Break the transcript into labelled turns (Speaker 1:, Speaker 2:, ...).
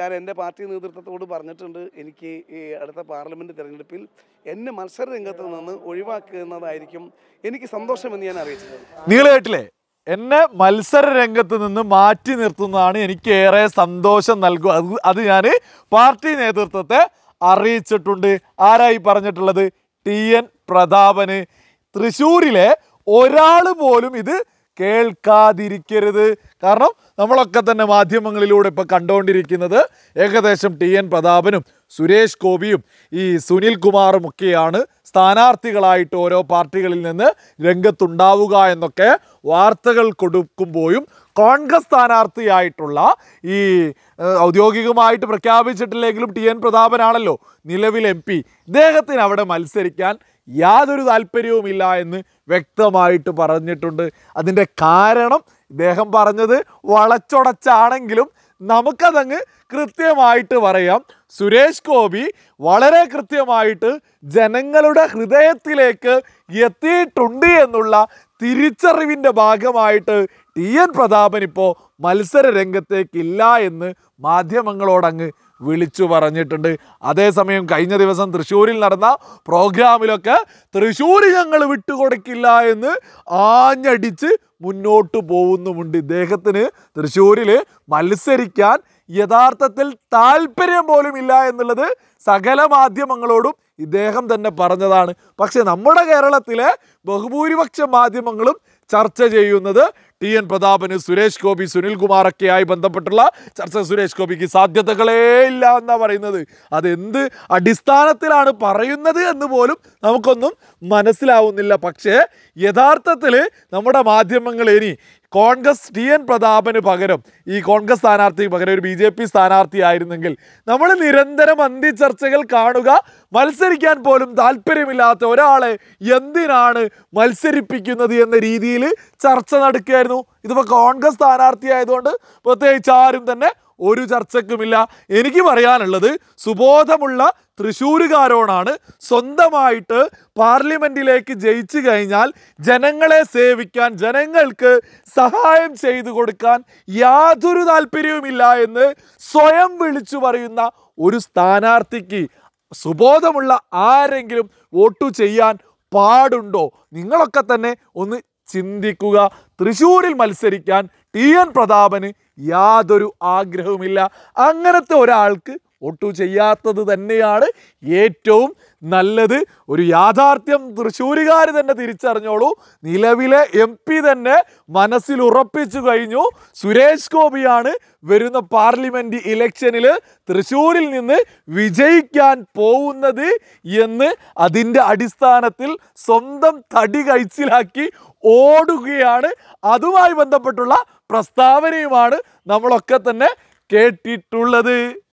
Speaker 1: ഞാൻ എൻ്റെ പാർട്ടി നേതൃത്വത്തോട് പറഞ്ഞിട്ടുണ്ട്, എനിക്ക് ഈ അടുത്ത പാർലമെൻറ്റ് തിരഞ്ഞെടുപ്പിൽ എന്നെ മത്സര രംഗത്ത് നിന്ന് ഒഴിവാക്കുന്നതായിരിക്കും എനിക്ക് സന്തോഷമെന്ന് ഞാൻ അറിയിച്ചിട്ടുണ്ട്.
Speaker 2: നിങ്ങൾ കേട്ടില്ലേ, എന്നെ മത്സര രംഗത്ത് നിന്ന് മാറ്റി നിർത്തുന്നതാണ് എനിക്ക് ഏറെ സന്തോഷം നൽകുക. അത് ഞാൻ പാർട്ടി നേതൃത്വത്തെ അറിയിച്ചിട്ടുണ്ട്. ആരായി പറഞ്ഞിട്ടുള്ളത്? TN പ്രതാപന്. തൃശ്ശൂരിലെ ഒരാൾ പോലും ഇത് കേൾക്കാതിരിക്കരുത്. കാരണം നമ്മളൊക്കെ തന്നെ മാധ്യമങ്ങളിലൂടെ ഇപ്പോൾ കണ്ടുകൊണ്ടിരിക്കുന്നത് ഏകദേശം TN പ്രതാപനും സുരേഷ് ഗോപിയും ഈ സുനിൽ കുമാറും ഒക്കെയാണ് സ്ഥാനാർത്ഥികളായിട്ട് ഓരോ പാർട്ടികളിൽ നിന്ന് രംഗത്തുണ്ടാവുക എന്നൊക്കെ വാർത്തകൾ കൊടുക്കുമ്പോഴും കോൺഗ്രസ് സ്ഥാനാർത്ഥിയായിട്ടുള്ള ഈ ഔദ്യോഗികമായിട്ട് പ്രഖ്യാപിച്ചിട്ടില്ലെങ്കിലും TN പ്രതാപനാണല്ലോ നിലവിൽ MP. ഇദ്ദേഹത്തിന് അവിടെ മത്സരിക്കാൻ യാതൊരു താല്പര്യവുമില്ല എന്ന് വ്യക്തമായിട്ട് പറഞ്ഞിട്ടുണ്ട്. അതിൻ്റെ കാരണം ഇദ്ദേഹം പറഞ്ഞത് വളച്ചൊടച്ചാണെങ്കിലും നമുക്കതങ്ങ് കൃത്യമായിട്ട് പറയാം. സുരേഷ് ഗോപി വളരെ കൃത്യമായിട്ട് ജനങ്ങളുടെ ഹൃദയത്തിലേക്ക് എത്തിയിട്ടുണ്ട് എന്നുള്ള തിരിച്ചറിവിൻ്റെ ഭാഗമായിട്ട് TN പ്രതാപൻ ഇപ്പോൾ മത്സര രംഗത്തേക്കില്ല എന്ന് മാധ്യമങ്ങളോടങ്ങ് വിളിച്ചു പറഞ്ഞിട്ടുണ്ട്. അതേസമയം കഴിഞ്ഞ ദിവസം തൃശ്ശൂരിൽ നടന്ന പ്രോഗ്രാമിലൊക്കെ തൃശ്ശൂർ ഞങ്ങൾ വിട്ടുകൊടുക്കില്ല എന്ന് ആഞ്ഞടിച്ച് മുന്നോട്ട് പോകുന്നുമുണ്ട്. ഇദ്ദേഹത്തിന് തൃശ്ശൂരിൽ മത്സരിക്കാൻ യഥാർത്ഥത്തിൽ താല്പര്യം പോലും ഇല്ല എന്നുള്ളത് സകല മാധ്യമങ്ങളോടും ഇദ്ദേഹം തന്നെ പറഞ്ഞതാണ്. പക്ഷെ നമ്മുടെ കേരളത്തിലെ ബഹുഭൂരിപക്ഷം മാധ്യമങ്ങളും ചർച്ച ചെയ്യുന്നത് TN പ്രതാപന് സുരേഷ് ഗോപി സുനിൽ കുമാറൊക്കെയായി ബന്ധപ്പെട്ടുള്ള ചർച്ച. സുരേഷ് ഗോപിക്ക് സാധ്യതകളേ ഇല്ല എന്നാണ് പറയുന്നത്. അതെന്ത് അടിസ്ഥാനത്തിലാണ് പറയുന്നത് എന്ന് പോലും നമുക്കൊന്നും മനസ്സിലാവുന്നില്ല. പക്ഷേ യഥാർത്ഥത്തിൽ നമ്മുടെ മാധ്യമങ്ങൾ ഇനി കോൺഗ്രസ് TN പ്രതാപന് പകരം ഈ കോൺഗ്രസ് സ്ഥാനാർത്ഥിക്ക് പകരം ഒരു BJP സ്ഥാനാർത്ഥി ആയിരുന്നെങ്കിൽ നമ്മൾ നിരന്തരം അന്തിചർച്ചകൾ കാണുക. മത്സരിക്കാൻ പോലും താല്പര്യമില്ലാത്ത ഒരാളെ എന്തിനാണ് മത്സരിപ്പിക്കുന്നത് എന്ന രീതിയിൽ ചർച്ച നടക്കുകയായിരുന്നു. ഇതിപ്പോൾ കോൺഗ്രസ് സ്ഥാനാർത്ഥി ആയതുകൊണ്ട് പ്രത്യേകിച്ച് ആരും തന്നെ ഒരു ചർച്ചയ്ക്കുമില്ല. എനിക്ക് പറയാനുള്ളത് സുബോധമുള്ള തൃശ്ശൂരുകാരോടാണ്. സ്വന്തമായിട്ട് പാർലമെൻറ്റിലേക്ക് ജയിച്ചു കഴിഞ്ഞാൽ ജനങ്ങളെ സേവിക്കാൻ, ജനങ്ങൾക്ക് സഹായം ചെയ്തു കൊടുക്കാൻ യാതൊരു താല്പര്യവുമില്ല എന്ന് സ്വയം വിളിച്ചു പറയുന്ന ഒരു സ്ഥാനാർത്ഥിക്ക് സുബോധമുള്ള ആരെങ്കിലും വോട്ട് ചെയ്യാൻ പാടുണ്ടോ? നിങ്ങളൊക്കെ തന്നെ ഒന്ന് ചിന്തിക്കുക. തൃശ്ശൂരിൽ മത്സരിക്കാൻ TN പ്രതാപന് യാതൊരു ആഗ്രഹവുമില്ല. അങ്ങനത്തെ ഒരാൾക്ക് വോട്ട് ചെയ്യാത്തത് തന്നെയാണ് ഏറ്റവും നല്ലത്. ഒരു യാഥാർത്ഥ്യം തൃശ്ശൂരുകാർ തന്നെ തിരിച്ചറിഞ്ഞോളൂ. നിലവിലെ MP തന്നെ മനസ്സിൽ ഉറപ്പിച്ചു കഴിഞ്ഞു. സുരേഷ് ഗോപിയാണ് വരുന്ന പാർലമെൻറ്റ് ഇലക്ഷനിൽ തൃശ്ശൂരിൽ നിന്ന് വിജയിക്കാൻ പോകുന്നത് എന്ന് അതിൻ്റെ അടിസ്ഥാനത്തിൽ സ്വന്തം തടി കഴിച്ചിലാക്കി ഓടുകയാണ്. അതുമായി ബന്ധപ്പെട്ടുള്ള പ്രസ്താവനയുമാണ് നമ്മളൊക്കെ തന്നെ കേട്ടിട്ടുള്ളത്.